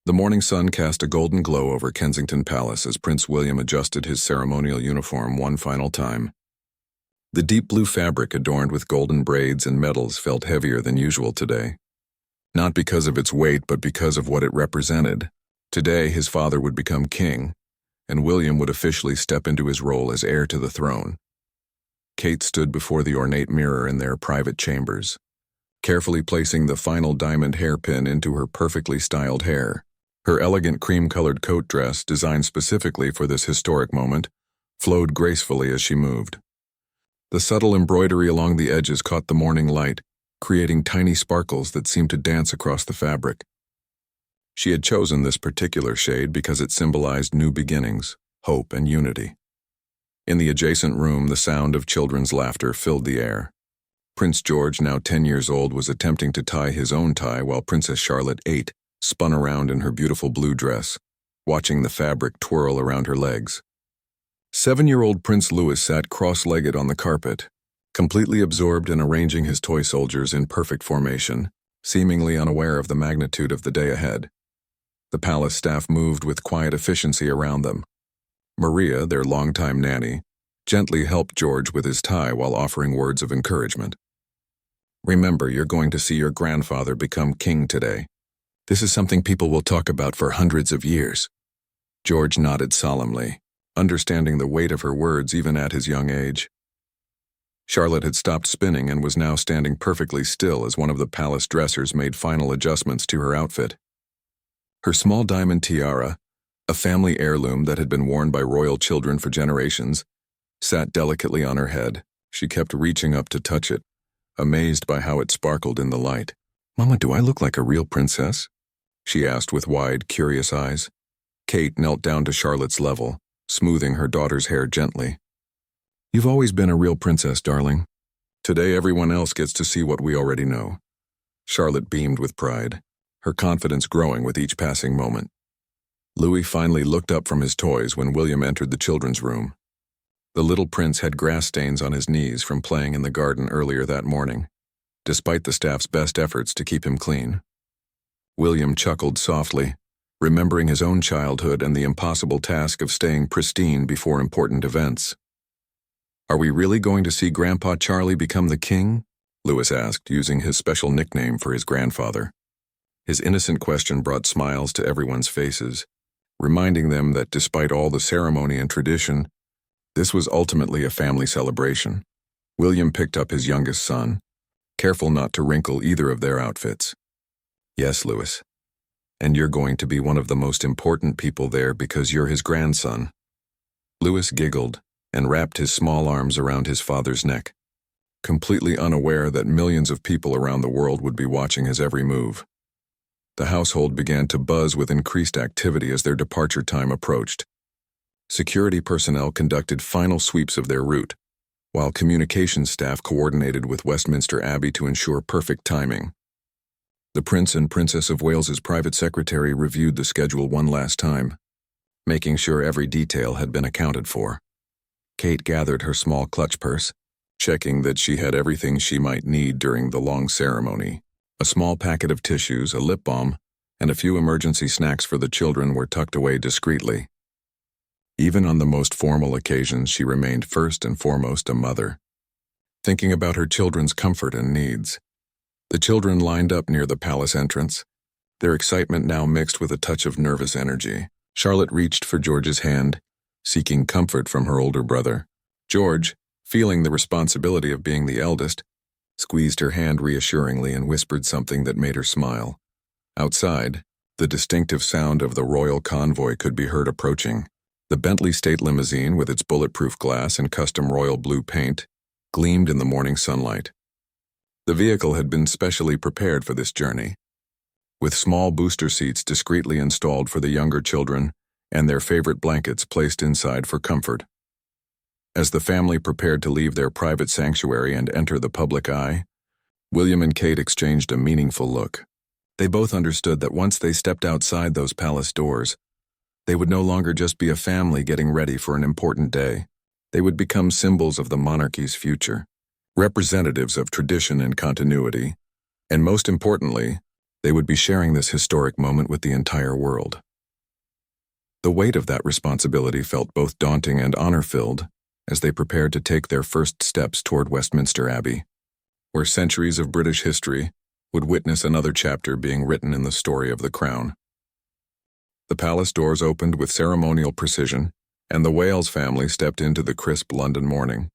The morning sun cast a golden glow over Kensington Palace as Prince William adjusted his ceremonial uniform one final time. The deep blue fabric adorned with golden braids and medals felt heavier than usual today. Not because of its weight, but because of what it represented. Today, his father would become king, and William would officially step into his role as heir to the throne. Kate stood before the ornate mirror in their private chambers, carefully placing the final diamond hairpin into her perfectly styled hair. Her elegant cream-colored coat dress, designed specifically for this historic moment, flowed gracefully as she moved. The subtle embroidery along the edges caught the morning light, creating tiny sparkles that seemed to dance across the fabric. She had chosen this particular shade because it symbolized new beginnings, hope, and unity. In the adjacent room, the sound of children's laughter filled the air. Prince George, now 10 years old, was attempting to tie his own tie while Princess Charlotte, 8, spun around in her beautiful blue dress, watching the fabric twirl around her legs. 7-year-old Prince Louis sat cross-legged on the carpet, completely absorbed in arranging his toy soldiers in perfect formation, seemingly unaware of the magnitude of the day ahead. The palace staff moved with quiet efficiency around them. Maria, their longtime nanny, gently helped George with his tie while offering words of encouragement. "Remember, you're going to see your grandfather become king today. This is something people will talk about for hundreds of years." George nodded solemnly, understanding the weight of her words even at his young age. Charlotte had stopped spinning and was now standing perfectly still as one of the palace dressers made final adjustments to her outfit. Her small diamond tiara, a family heirloom that had been worn by royal children for generations, sat delicately on her head. She kept reaching up to touch it, amazed by how it sparkled in the light. "Mama, do I look like a real princess?" she asked with wide, curious eyes. Kate knelt down to Charlotte's level, smoothing her daughter's hair gently. "You've always been a real princess, darling. Today everyone else gets to see what we already know." Charlotte beamed with pride, her confidence growing with each passing moment. Louis finally looked up from his toys when William entered the children's room. The little prince had grass stains on his knees from playing in the garden earlier that morning, despite the staff's best efforts to keep him clean. William chuckled softly, remembering his own childhood and the impossible task of staying pristine before important events. "Are we really going to see Grandpa Charlie become the king?" Louis asked, using his special nickname for his grandfather. His innocent question brought smiles to everyone's faces, reminding them that despite all the ceremony and tradition, this was ultimately a family celebration. William picked up his youngest son, careful not to wrinkle either of their outfits. "Yes, Louis. And you're going to be one of the most important people there because you're his grandson." Louis giggled and wrapped his small arms around his father's neck, completely unaware that millions of people around the world would be watching his every move. The household began to buzz with increased activity as their departure time approached. Security personnel conducted final sweeps of their route, while communications staff coordinated with Westminster Abbey to ensure perfect timing. The Prince and Princess of Wales's private secretary reviewed the schedule one last time, making sure every detail had been accounted for. Kate gathered her small clutch purse, checking that she had everything she might need during the long ceremony. A small packet of tissues, a lip balm, and a few emergency snacks for the children were tucked away discreetly. Even on the most formal occasions, she remained first and foremost a mother, thinking about her children's comfort and needs. The children lined up near the palace entrance, their excitement now mixed with a touch of nervous energy. Charlotte reached for George's hand, seeking comfort from her older brother. George, feeling the responsibility of being the eldest, squeezed her hand reassuringly and whispered something that made her smile. Outside, the distinctive sound of the royal convoy could be heard approaching. The Bentley State Limousine, with its bulletproof glass and custom royal blue paint, gleamed in the morning sunlight. The vehicle had been specially prepared for this journey, with small booster seats discreetly installed for the younger children and their favorite blankets placed inside for comfort. As the family prepared to leave their private sanctuary and enter the public eye, William and Kate exchanged a meaningful look. They both understood that once they stepped outside those palace doors, they would no longer just be a family getting ready for an important day. They would become symbols of the monarchy's future, representatives of tradition and continuity, and most importantly, They would be sharing this historic moment with the entire world. The weight of that responsibility felt both daunting and honor-filled as they prepared to take their first steps toward Westminster Abbey, where centuries of British history would witness another chapter being written in the story of the Crown. The palace doors opened with ceremonial precision, and the Wales family stepped into the crisp London morning.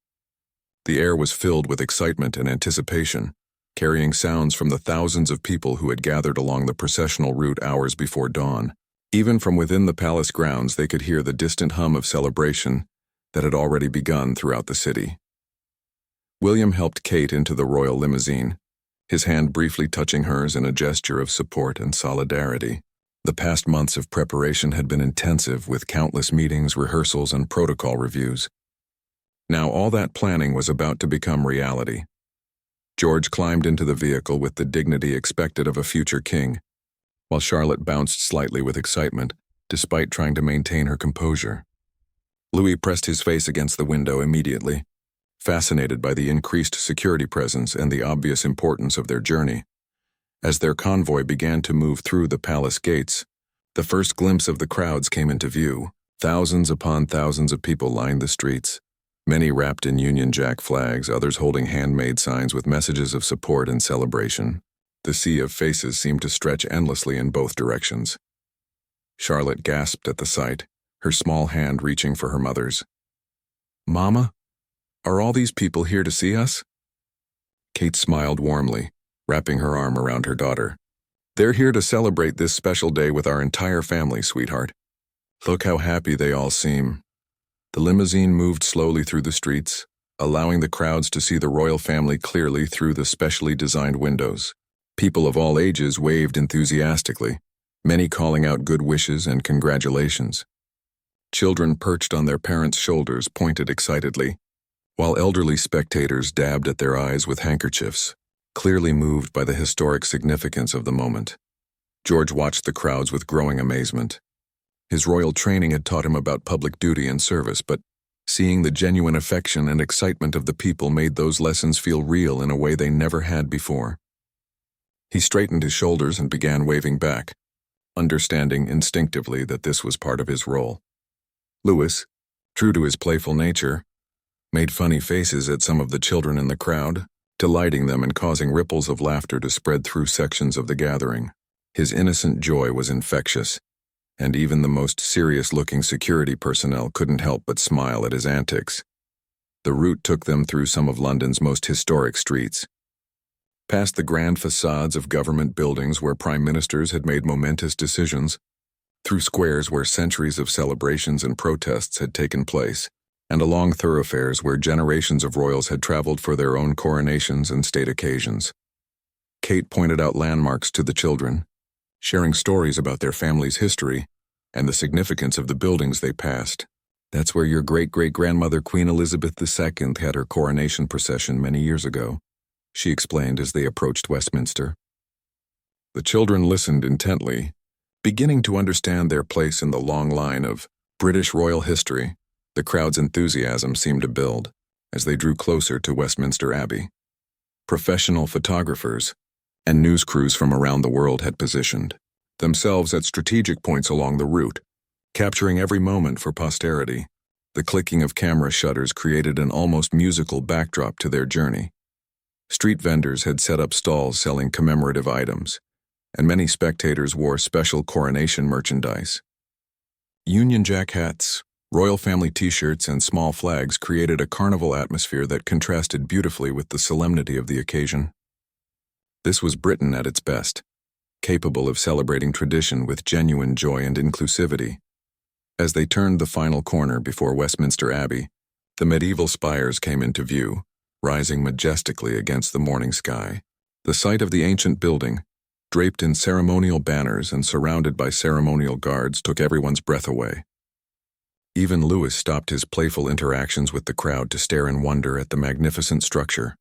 The air was filled with excitement and anticipation, carrying sounds from the thousands of people who had gathered along the processional route hours before dawn. Even from within the palace grounds, they could hear the distant hum of celebration that had already begun throughout the city. William helped Kate into the royal limousine, his hand briefly touching hers in a gesture of support and solidarity. The past months of preparation had been intensive, with countless meetings, rehearsals, and protocol reviews. Now all that planning was about to become reality. George climbed into the vehicle with the dignity expected of a future king, while Charlotte bounced slightly with excitement, despite trying to maintain her composure. Louis pressed his face against the window immediately, fascinated by the increased security presence and the obvious importance of their journey. As their convoy began to move through the palace gates, the first glimpse of the crowds came into view. Thousands upon thousands of people lined the streets, many wrapped in Union Jack flags, others holding handmade signs with messages of support and celebration. The sea of faces seemed to stretch endlessly in both directions. Charlotte gasped at the sight, her small hand reaching for her mother's. "Mama, are all these people here to see us?" Kate smiled warmly, wrapping her arm around her daughter. "They're here to celebrate this special day with our entire family, sweetheart. Look how happy they all seem." The limousine moved slowly through the streets, allowing the crowds to see the royal family clearly through the specially designed windows. People of all ages waved enthusiastically, many calling out good wishes and congratulations. Children perched on their parents' shoulders pointed excitedly, while elderly spectators dabbed at their eyes with handkerchiefs, clearly moved by the historic significance of the moment. George watched the crowds with growing amazement. His royal training had taught him about public duty and service, but seeing the genuine affection and excitement of the people made those lessons feel real in a way they never had before. He straightened his shoulders and began waving back, understanding instinctively that this was part of his role. Louis, true to his playful nature, made funny faces at some of the children in the crowd, delighting them and causing ripples of laughter to spread through sections of the gathering. His innocent joy was infectious, and even the most serious-looking security personnel couldn't help but smile at his antics. The route took them through some of London's most historic streets, past the grand facades of government buildings where prime ministers had made momentous decisions, through squares where centuries of celebrations and protests had taken place, and along thoroughfares where generations of royals had traveled for their own coronations and state occasions. Kate pointed out landmarks to the children, sharing stories about their family's history and the significance of the buildings they passed. "That's where your great-great-grandmother Queen Elizabeth II had her coronation procession many years ago," she explained as they approached Westminster. The children listened intently, beginning to understand their place in the long line of British royal history. The crowd's enthusiasm seemed to build as they drew closer to Westminster Abbey. Professional photographers and news crews from around the world had positioned themselves at strategic points along the route, capturing every moment for posterity. The clicking of camera shutters created an almost musical backdrop to their journey. Street vendors had set up stalls selling commemorative items, and many spectators wore special coronation merchandise. Union Jack hats, royal family t-shirts, and small flags created a carnival atmosphere that contrasted beautifully with the solemnity of the occasion. This was Britain at its best, capable of celebrating tradition with genuine joy and inclusivity. As they turned the final corner before Westminster Abbey, the medieval spires came into view, rising majestically against the morning sky. The sight of the ancient building, draped in ceremonial banners and surrounded by ceremonial guards, took everyone's breath away. Even Louis stopped his playful interactions with the crowd to stare in wonder at the magnificent structure.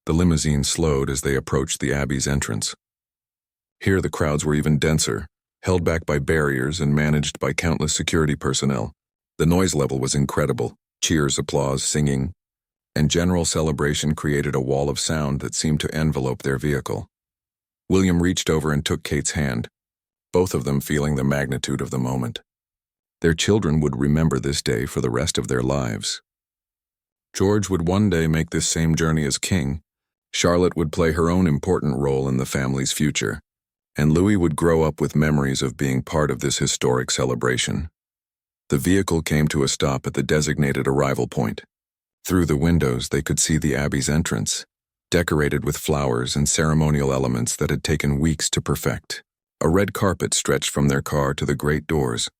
The limousine slowed as they approached the Abbey's entrance. Here the crowds were even denser, held back by barriers and managed by countless security personnel. The noise level was incredible. Cheers, applause, singing, and general celebration created a wall of sound that seemed to envelope their vehicle. William reached over and took Kate's hand, both of them feeling the magnitude of the moment. Their children would remember this day for the rest of their lives. George would one day make this same journey as king. Charlotte would play her own important role in the family's future, and Louis would grow up with memories of being part of this historic celebration. The vehicle came to a stop at the designated arrival point. Through the windows, they could see the Abbey's entrance, decorated with flowers and ceremonial elements that had taken weeks to perfect. A red carpet stretched from their car to the great doors,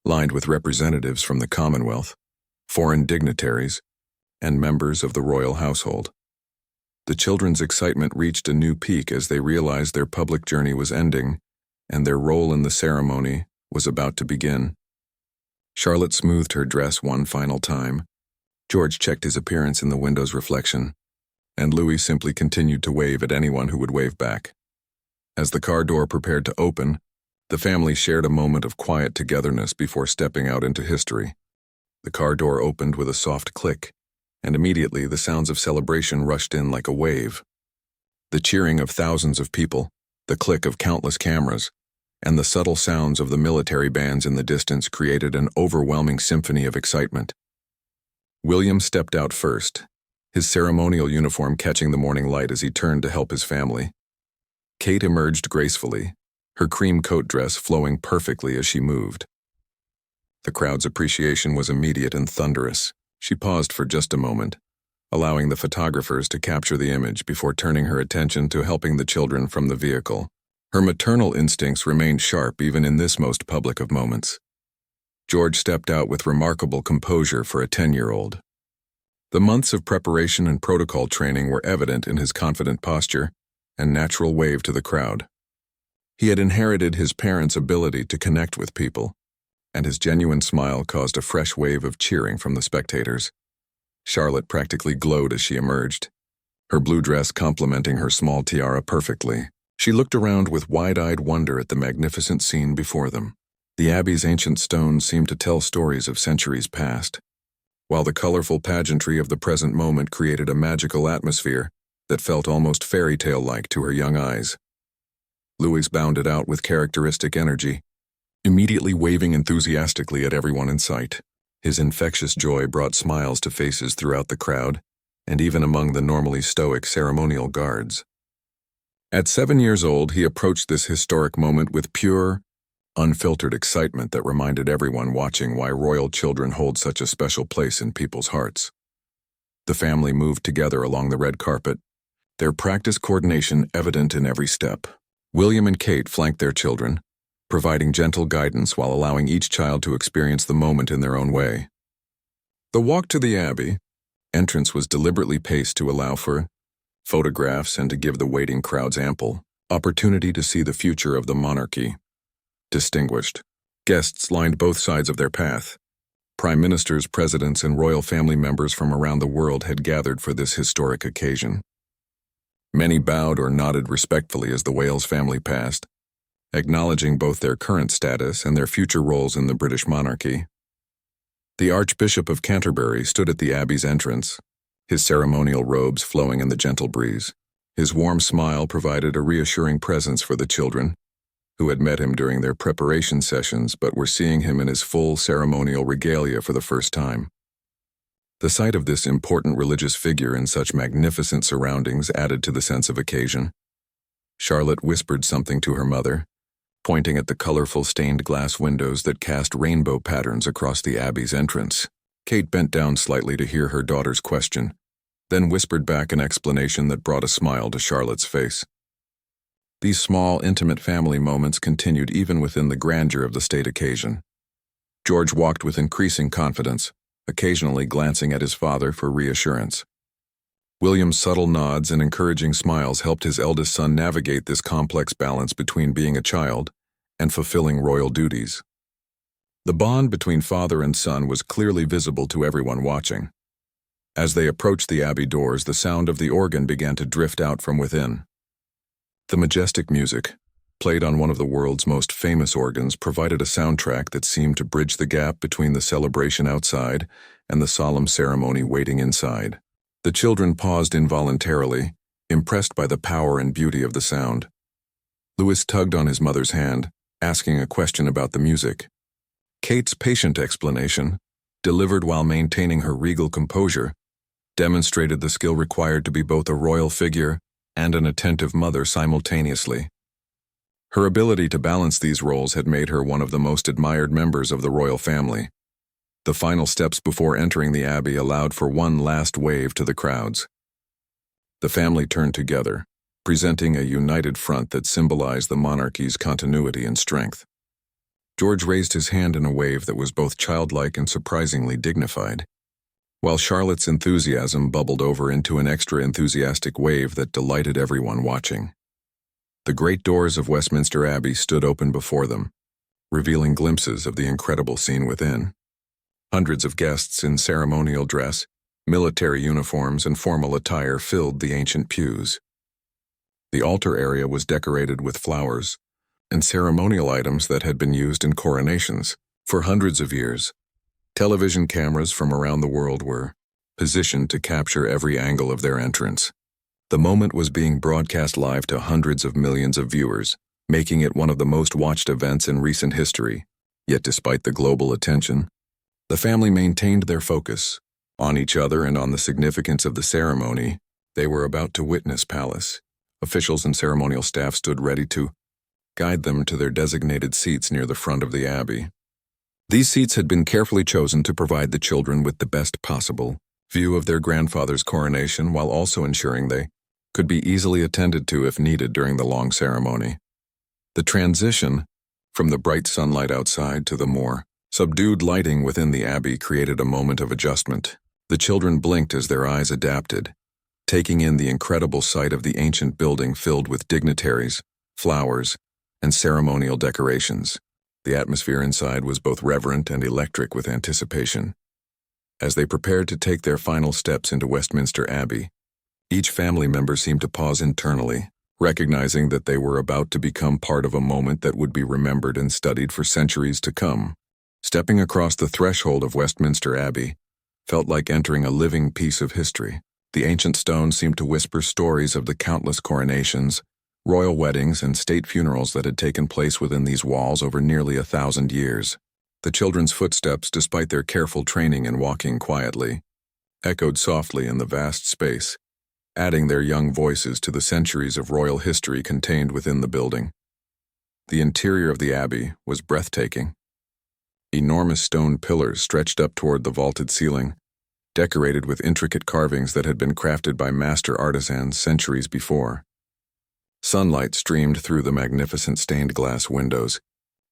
lined with representatives from the Commonwealth, foreign dignitaries, and members of the royal household. The children's excitement reached a new peak as they realized their public journey was ending and their role in the ceremony was about to begin. Charlotte smoothed her dress one final time. George checked his appearance in the window's reflection, and Louis simply continued to wave at anyone who would wave back. As the car door prepared to open, the family shared a moment of quiet togetherness before stepping out into history. The car door opened with a soft click, and immediately the sounds of celebration rushed in like a wave. The cheering of thousands of people, the click of countless cameras, and the subtle sounds of the military bands in the distance created an overwhelming symphony of excitement. William stepped out first, his ceremonial uniform catching the morning light as he turned to help his family. Kate emerged gracefully, her cream coat dress flowing perfectly as she moved. The crowd's appreciation was immediate and thunderous. She paused for just a moment, allowing the photographers to capture the image before turning her attention to helping the children from the vehicle. Her maternal instincts remained sharp even in this most public of moments. George stepped out with remarkable composure for a 10-year-old. The months of preparation and protocol training were evident in his confident posture and natural wave to the crowd. He had inherited his parents' ability to connect with people, and his genuine smile caused a fresh wave of cheering from the spectators. Charlotte practically glowed as she emerged, her blue dress complementing her small tiara perfectly. She looked around with wide-eyed wonder at the magnificent scene before them. The Abbey's ancient stones seemed to tell stories of centuries past, while the colorful pageantry of the present moment created a magical atmosphere that felt almost fairy tale-like to her young eyes. Louis bounded out with characteristic energy, immediately waving enthusiastically at everyone in sight. His infectious joy brought smiles to faces throughout the crowd, and even among the normally stoic ceremonial guards. At 7 years old, he approached this historic moment with pure, unfiltered excitement that reminded everyone watching why royal children hold such a special place in people's hearts. The family moved together along the red carpet, their practiced coordination evident in every step. William and Kate flanked their children, providing gentle guidance while allowing each child to experience the moment in their own way. The walk to the Abbey entrance was deliberately paced to allow for photographs and to give the waiting crowds ample opportunity to see the future of the monarchy. Distinguished guests lined both sides of their path. Prime ministers, presidents, and royal family members from around the world had gathered for this historic occasion. Many bowed or nodded respectfully as the Wales family passed, acknowledging both their current status and their future roles in the British monarchy. The Archbishop of Canterbury stood at the Abbey's entrance, his ceremonial robes flowing in the gentle breeze. His warm smile provided a reassuring presence for the children, who had met him during their preparation sessions but were seeing him in his full ceremonial regalia for the first time. The sight of this important religious figure in such magnificent surroundings added to the sense of occasion. Charlotte whispered something to her mother, pointing at the colorful stained glass windows that cast rainbow patterns across the Abbey's entrance. Kate bent down slightly to hear her daughter's question, then whispered back an explanation that brought a smile to Charlotte's face. These small, intimate family moments continued even within the grandeur of the state occasion. George walked with increasing confidence, occasionally glancing at his father for reassurance. William's subtle nods and encouraging smiles helped his eldest son navigate this complex balance between being a child and fulfilling royal duties. The bond between father and son was clearly visible to everyone watching. As they approached the Abbey doors, the sound of the organ began to drift out from within. The majestic music, played on one of the world's most famous organs, provided a soundtrack that seemed to bridge the gap between the celebration outside and the solemn ceremony waiting inside. The children paused involuntarily, impressed by the power and beauty of the sound. Louis tugged on his mother's hand, asking a question about the music. Kate's patient explanation, delivered while maintaining her regal composure, demonstrated the skill required to be both a royal figure and an attentive mother simultaneously. Her ability to balance these roles had made her one of the most admired members of the royal family. The final steps before entering the abbey allowed for one last wave to the crowds. The family turned together, presenting a united front that symbolized the monarchy's continuity and strength. George raised his hand in a wave that was both childlike and surprisingly dignified, while Charlotte's enthusiasm bubbled over into an extra enthusiastic wave that delighted everyone watching. The great doors of Westminster Abbey stood open before them, revealing glimpses of the incredible scene within. Hundreds of guests in ceremonial dress, military uniforms, and formal attire filled the ancient pews. The altar area was decorated with flowers and ceremonial items that had been used in coronations for hundreds of years. Television cameras from around the world were positioned to capture every angle of their entrance. The moment was being broadcast live to hundreds of millions of viewers, making it one of the most watched events in recent history. Yet despite the global attention, the family maintained their focus on each other and on the significance of the ceremony they were about to witness. Palace officials and ceremonial staff stood ready to guide them to their designated seats near the front of the abbey. These seats had been carefully chosen to provide the children with the best possible view of their grandfather's coronation while also ensuring they could be easily attended to if needed during the long ceremony. The transition from the bright sunlight outside to the more subdued lighting within the abbey created a moment of adjustment. The children blinked as their eyes adapted, taking in the incredible sight of the ancient building filled with dignitaries, flowers, and ceremonial decorations. The atmosphere inside was both reverent and electric with anticipation. As they prepared to take their final steps into Westminster Abbey, each family member seemed to pause internally, recognizing that they were about to become part of a moment that would be remembered and studied for centuries to come. Stepping across the threshold of Westminster Abbey felt like entering a living piece of history. The ancient stones seemed to whisper stories of the countless coronations, royal weddings, and state funerals that had taken place within these walls over nearly 1,000 years. The children's footsteps, despite their careful training in walking quietly, echoed softly in the vast space, adding their young voices to the centuries of royal history contained within the building. The interior of the abbey was breathtaking. Enormous stone pillars stretched up toward the vaulted ceiling, decorated with intricate carvings that had been crafted by master artisans centuries before. Sunlight streamed through the magnificent stained glass windows,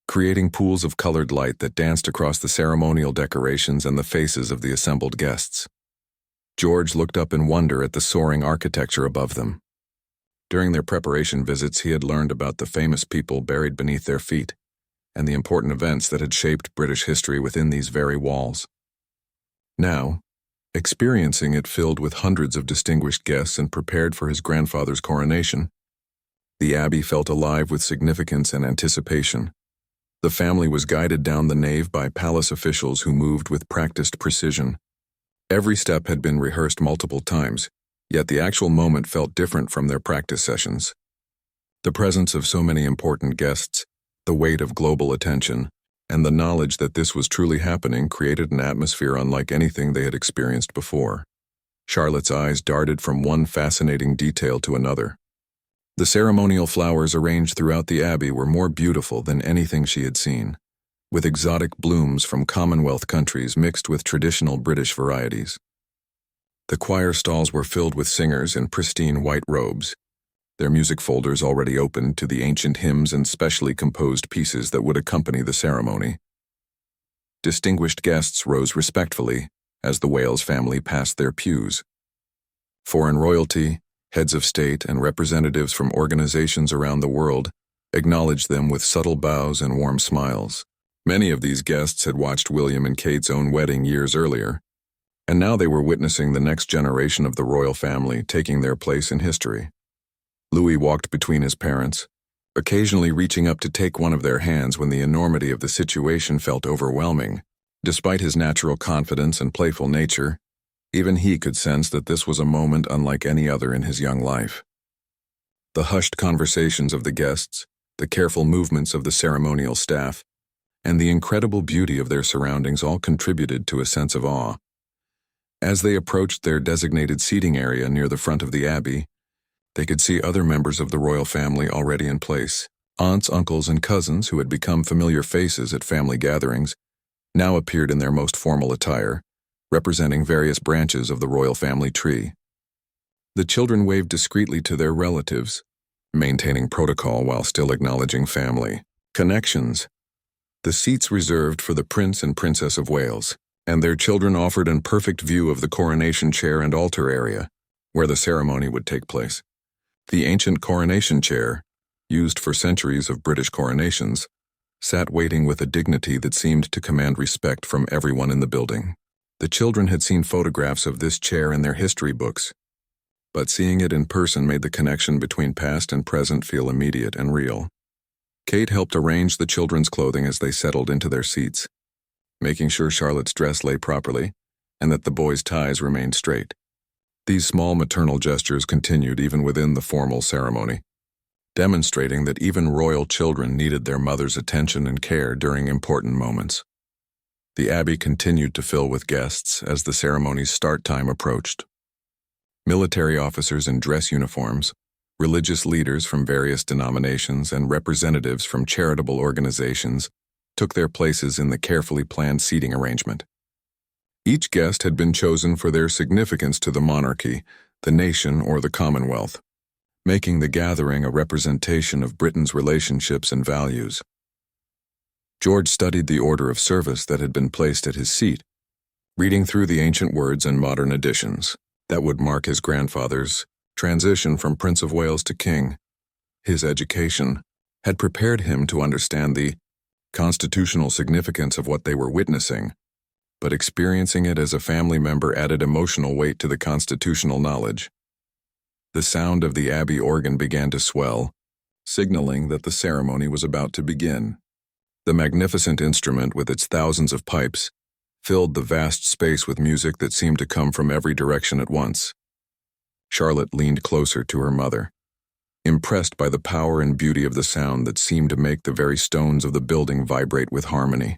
creating pools of colored light that danced across the ceremonial decorations and the faces of the assembled guests. George looked up in wonder at the soaring architecture above them. During their preparation visits, he had learned about the famous people buried beneath their feet and the important events that had shaped British history within these very walls. Now, experiencing it filled with hundreds of distinguished guests and prepared for his grandfather's coronation, the abbey felt alive with significance and anticipation. The family was guided down the nave by palace officials who moved with practiced precision. Every step had been rehearsed multiple times, yet the actual moment felt different from their practice sessions. The presence of so many important guests, the weight of global attention, and the knowledge that this was truly happening created an atmosphere unlike anything they had experienced before. Charlotte's eyes darted from one fascinating detail to another. The ceremonial flowers arranged throughout the abbey were more beautiful than anything she had seen, with exotic blooms from Commonwealth countries mixed with traditional British varieties. The choir stalls were filled with singers in pristine white robes, their music folders already opened to the ancient hymns and specially composed pieces that would accompany the ceremony. Distinguished guests rose respectfully as the Wales family passed their pews. Foreign royalty, heads of state, and representatives from organizations around the world acknowledged them with subtle bows and warm smiles. Many of these guests had watched William and Kate's own wedding years earlier, and now they were witnessing the next generation of the royal family taking their place in history. Louis walked between his parents, occasionally reaching up to take one of their hands when the enormity of the situation felt overwhelming. Despite his natural confidence and playful nature, even he could sense that this was a moment unlike any other in his young life. The hushed conversations of the guests, the careful movements of the ceremonial staff, and the incredible beauty of their surroundings all contributed to a sense of awe. As they approached their designated seating area near the front of the abbey, they could see other members of the royal family already in place. Aunts, uncles, and cousins who had become familiar faces at family gatherings now appeared in their most formal attire, representing various branches of the royal family tree. The children waved discreetly to their relatives, maintaining protocol while still acknowledging family connections. The seats reserved for the Prince and Princess of Wales and their children offered a perfect view of the coronation chair and altar area, where the ceremony would take place. The ancient coronation chair, used for centuries of British coronations, sat waiting with a dignity that seemed to command respect from everyone in the building. The children had seen photographs of this chair in their history books, but seeing it in person made the connection between past and present feel immediate and real. Kate helped arrange the children's clothing as they settled into their seats, making sure Charlotte's dress lay properly and that the boys' ties remained straight. These small maternal gestures continued even within the formal ceremony, demonstrating that even royal children needed their mother's attention and care during important moments. The abbey continued to fill with guests as the ceremony's start time approached. Military officers in dress uniforms, religious leaders from various denominations, and representatives from charitable organizations took their places in the carefully planned seating arrangement. Each guest had been chosen for their significance to the monarchy, the nation, or the Commonwealth, making the gathering a representation of Britain's relationships and values. George studied the order of service that had been placed at his seat, reading through the ancient words and modern additions that would mark his grandfather's transition from Prince of Wales to King. His education had prepared him to understand the constitutional significance of what they were witnessing, but experiencing it as a family member added emotional weight to the constitutional knowledge. The sound of the abbey organ began to swell, signaling that the ceremony was about to begin. The magnificent instrument, with its thousands of pipes, filled the vast space with music that seemed to come from every direction at once. Charlotte leaned closer to her mother, impressed by the power and beauty of the sound that seemed to make the very stones of the building vibrate with harmony.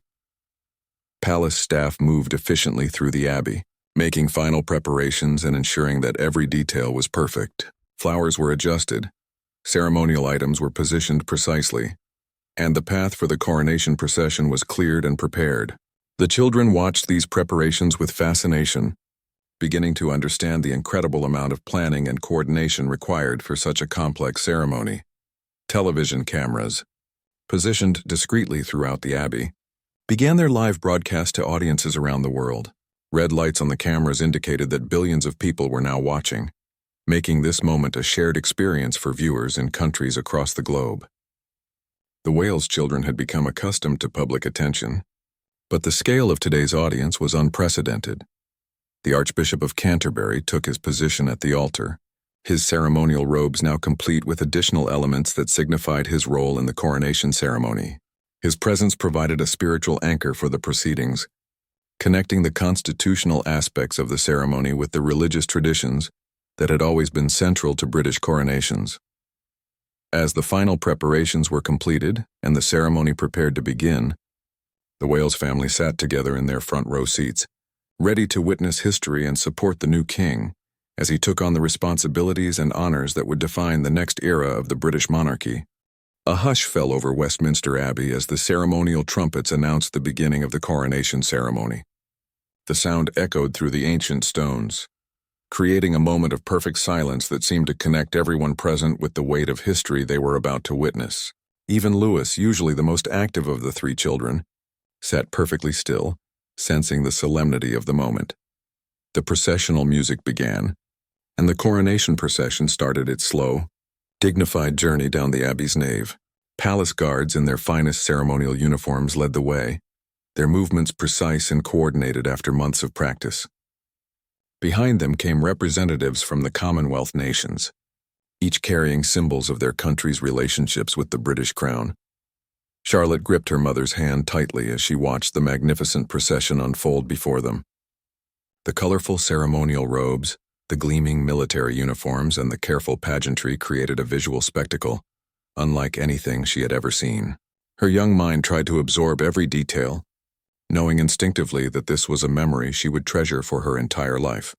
Palace staff moved efficiently through the abbey, making final preparations and ensuring that every detail was perfect. Flowers were adjusted, ceremonial items were positioned precisely, and the path for the coronation procession was cleared and prepared. The children watched these preparations with fascination, beginning to understand the incredible amount of planning and coordination required for such a complex ceremony. Television cameras, positioned discreetly throughout the abbey, began their live broadcast to audiences around the world. Red lights on the cameras indicated that billions of people were now watching, making this moment a shared experience for viewers in countries across the globe. The Wales children had become accustomed to public attention, but the scale of today's audience was unprecedented. The Archbishop of Canterbury took his position at the altar, his ceremonial robes now complete with additional elements that signified his role in the coronation ceremony. His presence provided a spiritual anchor for the proceedings, connecting the constitutional aspects of the ceremony with the religious traditions that had always been central to British coronations. As the final preparations were completed and the ceremony prepared to begin, the Wales family sat together in their front row seats, ready to witness history and support the new king as he took on the responsibilities and honors that would define the next era of the British monarchy. A hush fell over Westminster Abbey as the ceremonial trumpets announced the beginning of the coronation ceremony. The sound echoed through the ancient stones, creating a moment of perfect silence that seemed to connect everyone present with the weight of history they were about to witness. Even Louis, usually the most active of the three children, sat perfectly still, sensing the solemnity of the moment. The processional music began, and the coronation procession started its slow, dignified journey down the abbey's nave. Palace guards in their finest ceremonial uniforms led the way, their movements precise and coordinated after months of practice. Behind them came representatives from the Commonwealth nations, each carrying symbols of their country's relationships with the British crown. Charlotte gripped her mother's hand tightly as she watched the magnificent procession unfold before them. The colorful ceremonial robes, the gleaming military uniforms, and the careful pageantry created a visual spectacle, unlike anything she had ever seen. Her young mind tried to absorb every detail, knowing instinctively that this was a memory she would treasure for her entire life.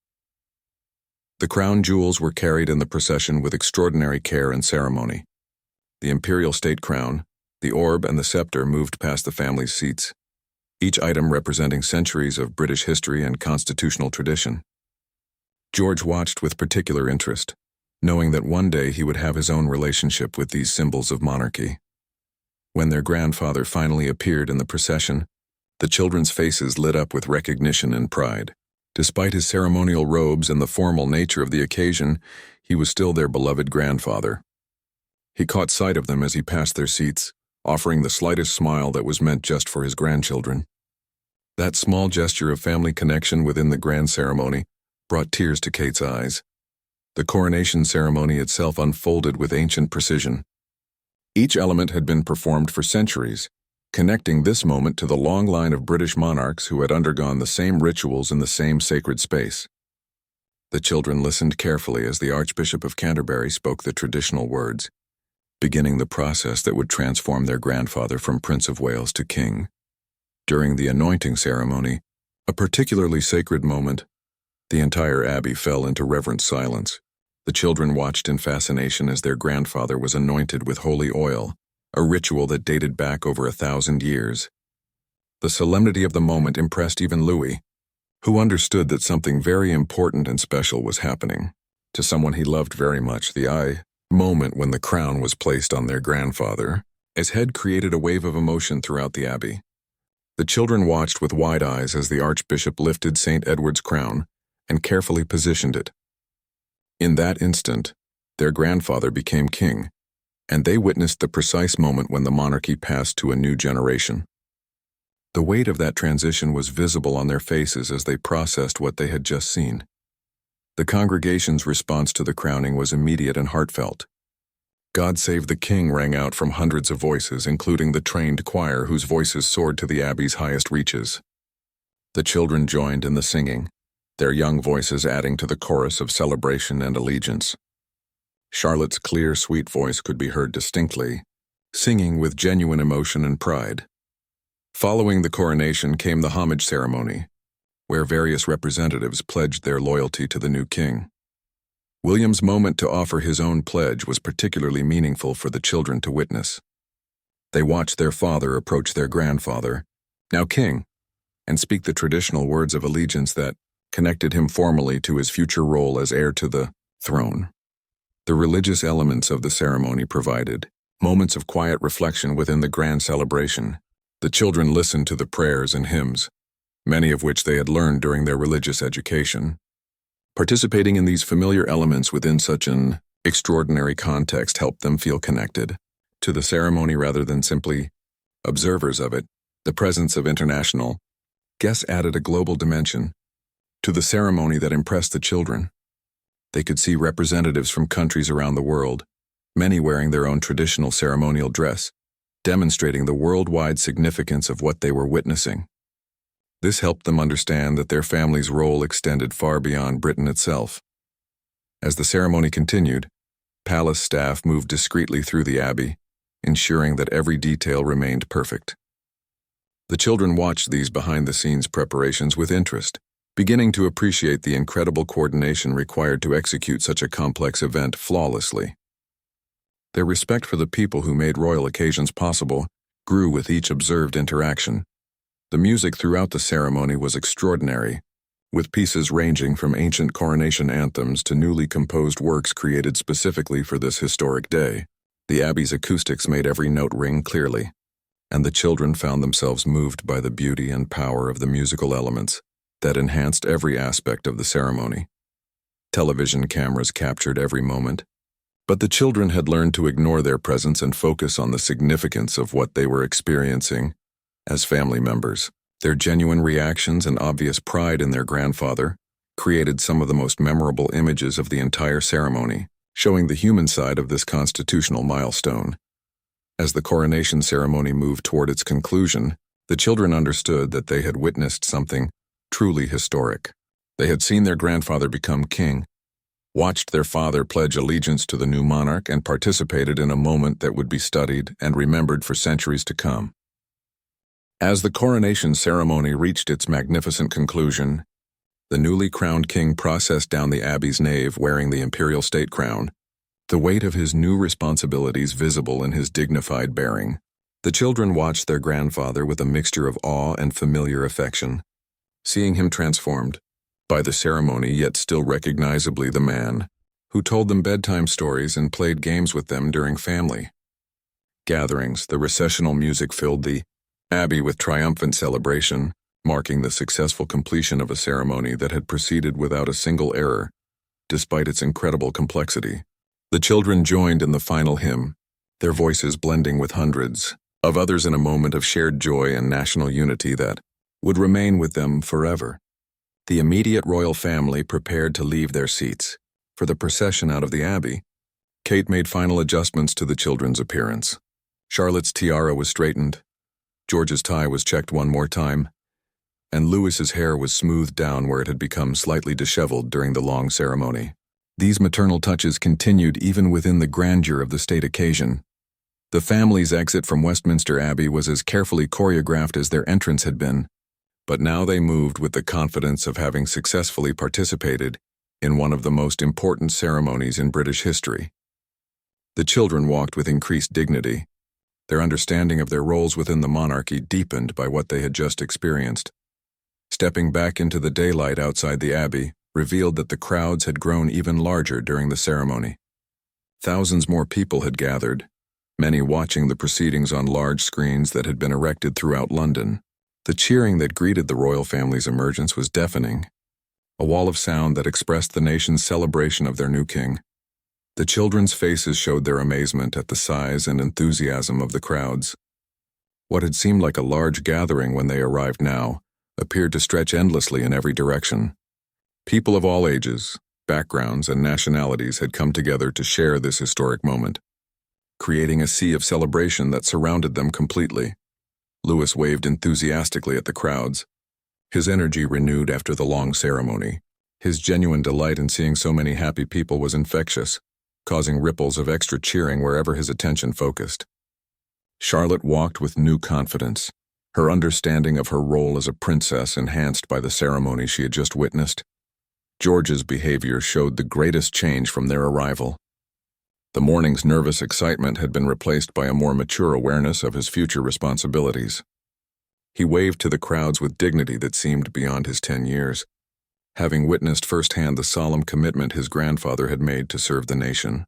The crown jewels were carried in the procession with extraordinary care and ceremony. The imperial state crown, the orb, and the scepter moved past the family's seats, each item representing centuries of British history and constitutional tradition. George watched with particular interest, knowing that one day he would have his own relationship with these symbols of monarchy. When their grandfather finally appeared in the procession, the children's faces lit up with recognition and pride. Despite his ceremonial robes and the formal nature of the occasion, he was still their beloved grandfather. He caught sight of them as he passed their seats, offering the slightest smile that was meant just for his grandchildren. That small gesture of family connection within the grand ceremony brought tears to Kate's eyes. The coronation ceremony itself unfolded with ancient precision. Each element had been performed for centuries, connecting this moment to the long line of British monarchs who had undergone the same rituals in the same sacred space. The children listened carefully as the Archbishop of Canterbury spoke the traditional words, beginning the process that would transform their grandfather from Prince of Wales to King. During the anointing ceremony, a particularly sacred moment, the entire abbey fell into reverent silence. The children watched in fascination as their grandfather was anointed with holy oil, a ritual that dated back over 1,000 years. The solemnity of the moment impressed even Louis, who understood that something very important and special was happening. To someone he loved very much, the moment when the crown was placed on their grandfather, his head created a wave of emotion throughout the abbey. The children watched with wide eyes as the Archbishop lifted St. Edward's crown and carefully positioned it. In that instant, their grandfather became king, and they witnessed the precise moment when the monarchy passed to a new generation. The weight of that transition was visible on their faces as they processed what they had just seen. The congregation's response to the crowning was immediate and heartfelt. "God Save the King" rang out from hundreds of voices, including the trained choir whose voices soared to the abbey's highest reaches. The children joined in the singing, their young voices adding to the chorus of celebration and allegiance. Charlotte's clear, sweet voice could be heard distinctly, singing with genuine emotion and pride. Following the coronation came the homage ceremony, where various representatives pledged their loyalty to the new king. William's moment to offer his own pledge was particularly meaningful for the children to witness. They watched their father approach their grandfather, now king, and speak the traditional words of allegiance that connected him formally to his future role as heir to the throne. The religious elements of the ceremony provided moments of quiet reflection within the grand celebration. The children listened to the prayers and hymns, many of which they had learned during their religious education. Participating in these familiar elements within such an extraordinary context helped them feel connected to the ceremony rather than simply observers of it. The presence of international guests added a global dimension to the ceremony that impressed the children. They could see representatives from countries around the world, many wearing their own traditional ceremonial dress, demonstrating the worldwide significance of what they were witnessing. This helped them understand that their family's role extended far beyond Britain itself. As the ceremony continued, palace staff moved discreetly through the abbey, ensuring that every detail remained perfect. The children watched these behind-the-scenes preparations with interest, beginning to appreciate the incredible coordination required to execute such a complex event flawlessly. Their respect for the people who made royal occasions possible grew with each observed interaction. The music throughout the ceremony was extraordinary, with pieces ranging from ancient coronation anthems to newly composed works created specifically for this historic day. The abbey's acoustics made every note ring clearly, and the children found themselves moved by the beauty and power of the musical elements that enhanced every aspect of the ceremony. Television cameras captured every moment, but the children had learned to ignore their presence and focus on the significance of what they were experiencing as family members. Their genuine reactions and obvious pride in their grandfather created some of the most memorable images of the entire ceremony, showing the human side of this constitutional milestone. As the coronation ceremony moved toward its conclusion, the children understood that they had witnessed something truly historic. They had seen their grandfather become king, watched their father pledge allegiance to the new monarch, and participated in a moment that would be studied and remembered for centuries to come. As the coronation ceremony reached its magnificent conclusion, the newly crowned king processed down the abbey's nave wearing the imperial state crown, the weight of his new responsibilities visible in his dignified bearing. The children watched their grandfather with a mixture of awe and familiar affection, seeing him transformed by the ceremony, yet still recognizably the man who told them bedtime stories and played games with them during family gatherings. The recessional music filled the abbey with triumphant celebration, marking the successful completion of a ceremony that had proceeded without a single error, despite its incredible complexity. The children joined in the final hymn, their voices blending with hundreds of others in a moment of shared joy and national unity that would remain with them forever. The immediate royal family prepared to leave their seats for the procession out of the abbey. Kate made final adjustments to the children's appearance. Charlotte's tiara was straightened, George's tie was checked one more time, and Louis's hair was smoothed down where it had become slightly disheveled during the long ceremony. These maternal touches continued even within the grandeur of the state occasion. The family's exit from Westminster Abbey was as carefully choreographed as their entrance had been, but now they moved with the confidence of having successfully participated in one of the most important ceremonies in British history. The children walked with increased dignity, their understanding of their roles within the monarchy deepened by what they had just experienced. Stepping back into the daylight outside the abbey revealed that the crowds had grown even larger during the ceremony. Thousands more people had gathered, many watching the proceedings on large screens that had been erected throughout London. The cheering that greeted the royal family's emergence was deafening, a wall of sound that expressed the nation's celebration of their new king. The children's faces showed their amazement at the size and enthusiasm of the crowds. What had seemed like a large gathering when they arrived now appeared to stretch endlessly in every direction. People of all ages, backgrounds, and nationalities had come together to share this historic moment, creating a sea of celebration that surrounded them completely. Louis waved enthusiastically at the crowds, his energy renewed after the long ceremony. His genuine delight in seeing so many happy people was infectious, causing ripples of extra cheering wherever his attention focused. Charlotte walked with new confidence, her understanding of her role as a princess enhanced by the ceremony she had just witnessed. George's behavior showed the greatest change from their arrival. The morning's nervous excitement had been replaced by a more mature awareness of his future responsibilities. He waved to the crowds with dignity that seemed beyond his 10 years, having witnessed firsthand the solemn commitment his grandfather had made to serve the nation.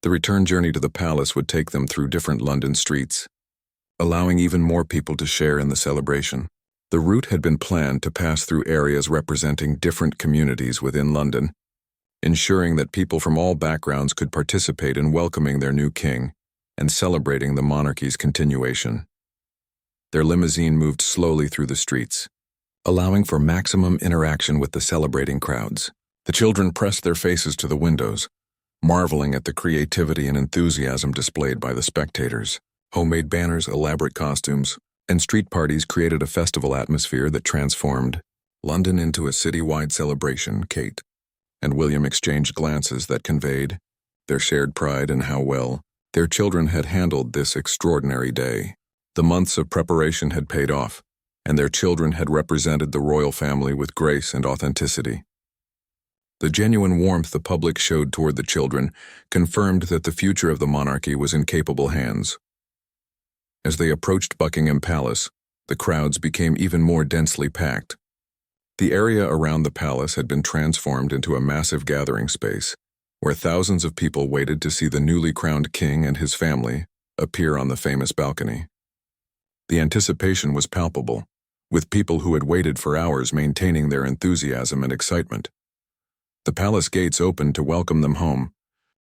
The return journey to the palace would take them through different London streets, allowing even more people to share in the celebration. The route had been planned to pass through areas representing different communities within London, ensuring that people from all backgrounds could participate in welcoming their new king and celebrating the monarchy's continuation. Their limousine moved slowly through the streets, allowing for maximum interaction with the celebrating crowds. The children pressed their faces to the windows, marveling at the creativity and enthusiasm displayed by the spectators. Homemade banners, elaborate costumes, and street parties created a festival atmosphere that transformed London into a citywide celebration. Kate and William exchanged glances that conveyed their shared pride in how well their children had handled this extraordinary day. The months of preparation had paid off, and their children had represented the royal family with grace and authenticity. The genuine warmth the public showed toward the children confirmed that the future of the monarchy was in capable hands. As they approached Buckingham Palace, the crowds became even more densely packed. The area around the palace had been transformed into a massive gathering space, where thousands of people waited to see the newly crowned king and his family appear on the famous balcony. The anticipation was palpable, with people who had waited for hours maintaining their enthusiasm and excitement. The palace gates opened to welcome them home,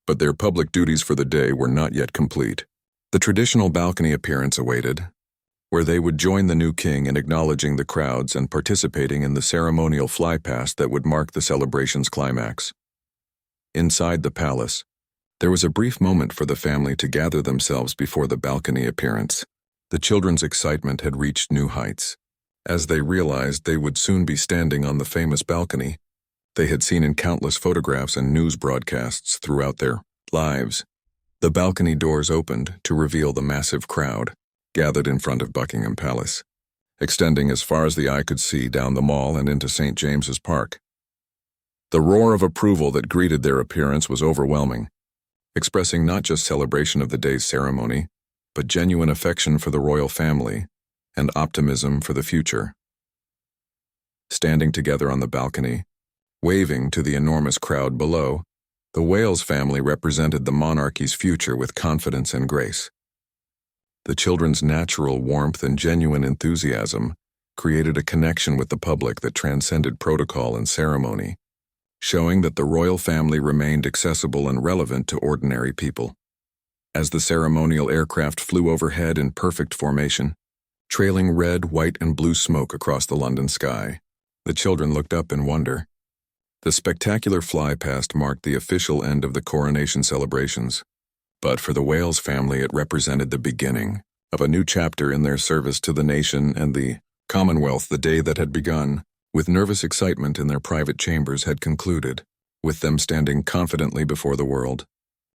but their public duties for the day were not yet complete. The traditional balcony appearance awaited, where they would join the new king in acknowledging the crowds and participating in the ceremonial flypast that would mark the celebration's climax. Inside the palace, there was a brief moment for the family to gather themselves before the balcony appearance. The children's excitement had reached new heights. As they realized they would soon be standing on the famous balcony, they had seen in countless photographs and news broadcasts throughout their lives. The balcony doors opened to reveal the massive crowd gathered in front of Buckingham Palace, extending as far as the eye could see down the Mall and into St. James's Park. The roar of approval that greeted their appearance was overwhelming, expressing not just celebration of the day's ceremony, but genuine affection for the royal family and optimism for the future. Standing together on the balcony, waving to the enormous crowd below, the Wales family represented the monarchy's future with confidence and grace. The children's natural warmth and genuine enthusiasm created a connection with the public that transcended protocol and ceremony, showing that the royal family remained accessible and relevant to ordinary people. As the ceremonial aircraft flew overhead in perfect formation, trailing red, white, and blue smoke across the London sky, the children looked up in wonder. The spectacular flypast marked the official end of the coronation celebrations, but for the Wales family it represented the beginning of a new chapter in their service to the nation and the Commonwealth. The day that had begun with nervous excitement in their private chambers had concluded, with them standing confidently before the world,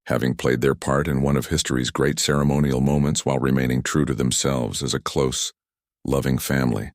having played their part in one of history's great ceremonial moments while remaining true to themselves as a close, loving family.